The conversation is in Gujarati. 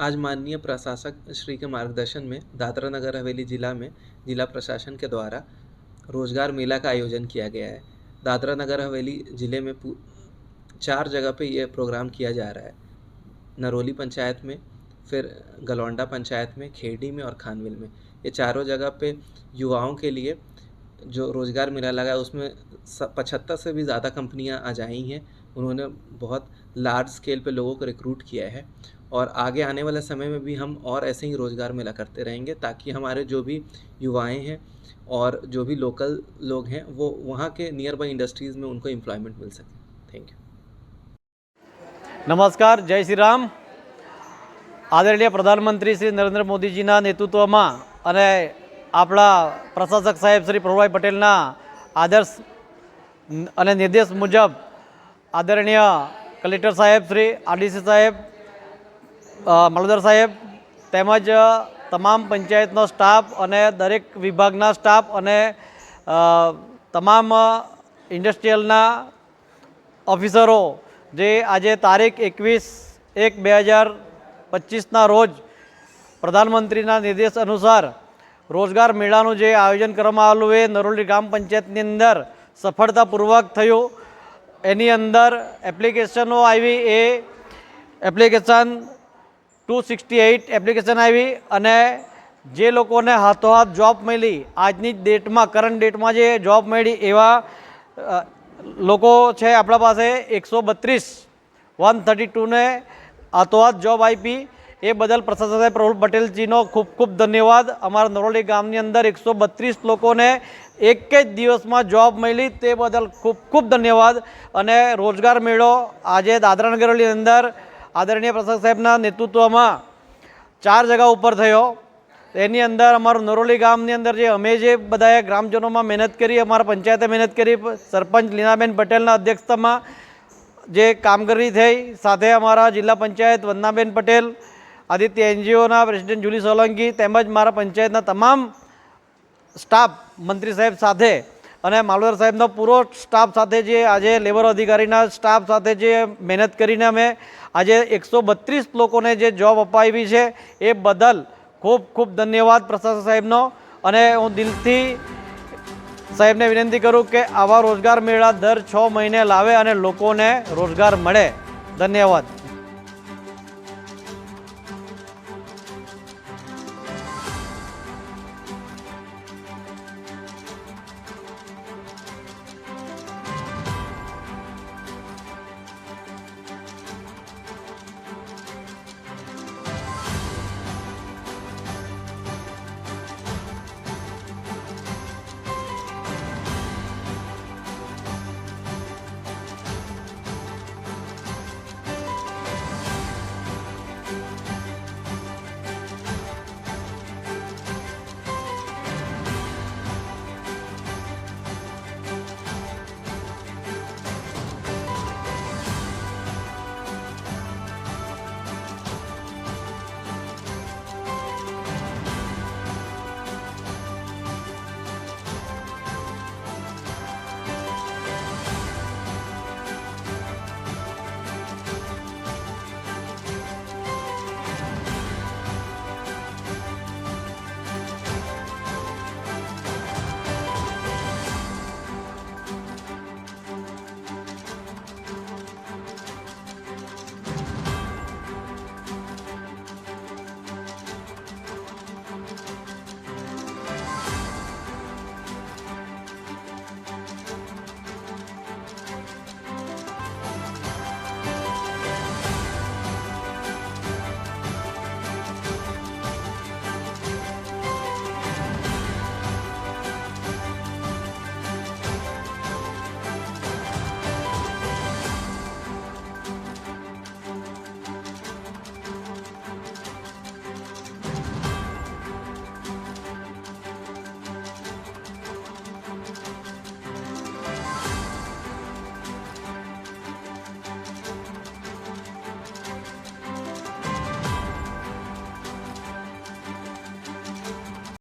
आज माननीय प्रशासक श्री के मार्गदर्शन में दादरा नगर हवेली जिला में जिला प्रशासन के द्वारा रोजगार मेला का आयोजन किया गया है। दादरा नगर हवेली जिले में 4 जगह पे ये प्रोग्राम किया जा रहा है। नरोली पंचायत में, फिर गलौंडा पंचायत में, खेड़ी में और खानविल में। ये चारों जगह पे युवाओं के लिए जो रोज़गार मेला लगा है उसमें 75 से भी ज़्यादा कंपनियां आज आई हैं। उन्होंने बहुत लार्ज स्केल पे लोगों को रिक्रूट किया है और आगे आने वाले समय में भी हम और ऐसे ही रोज़गार मेला करते रहेंगे ताकि हमारे जो भी युवाएं हैं और जो भी लोकल लोग हैं वो वहाँ के नियर बाई इंडस्ट्रीज़ में उनको एम्प्लॉयमेंट मिल सके। Thank you. नमस्कार, जय श्री राम। आदरणीय प्रधानमंत्री श्री नरेंद्र मोदीजीना नेतृत्वમાં અને આપણા પ્રશાસક સાહેબ શ્રી પ્રભુભાઈ પટેલના આદર્શ અને નિર્દેશ મુજબ આદરણીય કલેક્ટર સાહેબ શ્રી આરડીસી સાહેબ, મામલતદાર સાહેબ તેમજ તમામ પંચાયતનો સ્ટાફ અને દરેક વિભાગના સ્ટાફ અને તમામ ઇન્ડસ્ટ્રીયલના ઓફિસરો જે આજે તારીખ 21/1/2025ના રોજ પ્રધાનમંત્રીના નિર્દેશ અનુસાર રોજગાર મેળાનું જે આયોજન કરવામાં આવેલું એ નરોલી ગ્રામ પંચાયતની અંદર સફળતાપૂર્વક થયું। એની અંદર એપ્લિકેશનો આવી, એ એપ્લિકેશન 268 એપ્લિકેશન આવી અને જે લોકોને હાથોહાથ જોબ મળી, આજની ડેટમાં કરંટ ડેટમાં જે જોબ મળી એવા લોકો છે આપણા પાસે 132 ને હાથોહાથ જોબ આપી। એ બદલ પ્રશાસક સાહેબ પ્રફુલ પટેલજીનો ખૂબ ખૂબ ધન્યવાદ। અમારા નરોલી ગામની અંદર 132 લોકોને એક જ દિવસમાં જોબ મળી, તે બદલ ખૂબ ખૂબ ધન્યવાદ। અને રોજગાર મેળો આજે દાદરા નગરની અંદર આદરણીય પ્રશાસક સાહેબના નેતૃત્વમાં 4 જગા ઉપર થયો। એની અંદર અમારું નરોલી ગામની અંદર જે અમે જે બધાએ ગ્રામજનોમાં મહેનત કરી, અમારા પંચાયતે મહેનત કરી, સરપંચ લીનાબેન પટેલના અધ્યક્ષતામાં જે કામગીરી થઈ, સાથે અમારા જિલ્લા પંચાયત વંદનાબેન પટેલ, આદિત્ય એનજીઓના પ્રેસિડેન્ટ જુલી સોલંકી તેમજ મારા પંચાયતના તમામ સ્ટાફ મંત્રી સાહેબ સાથે અને મામલતદાર સાહેબનો પૂરો સ્ટાફ સાથે જે આજે લેબર અધિકારીના સ્ટાફ સાથે જે મહેનત કરીને અમે આજે 132 લોકોને જે જોબ અપાવી છે એ બદલ ખૂબ ખૂબ ધન્યવાદ પ્રશાસક સાહેબનો। અને હું દિલથી સાહેબને વિનંતી કરું કે આવા રોજગાર મેળા દર 6 મહિને લાવે અને લોકોને રોજગાર મળે। ધન્યવાદ।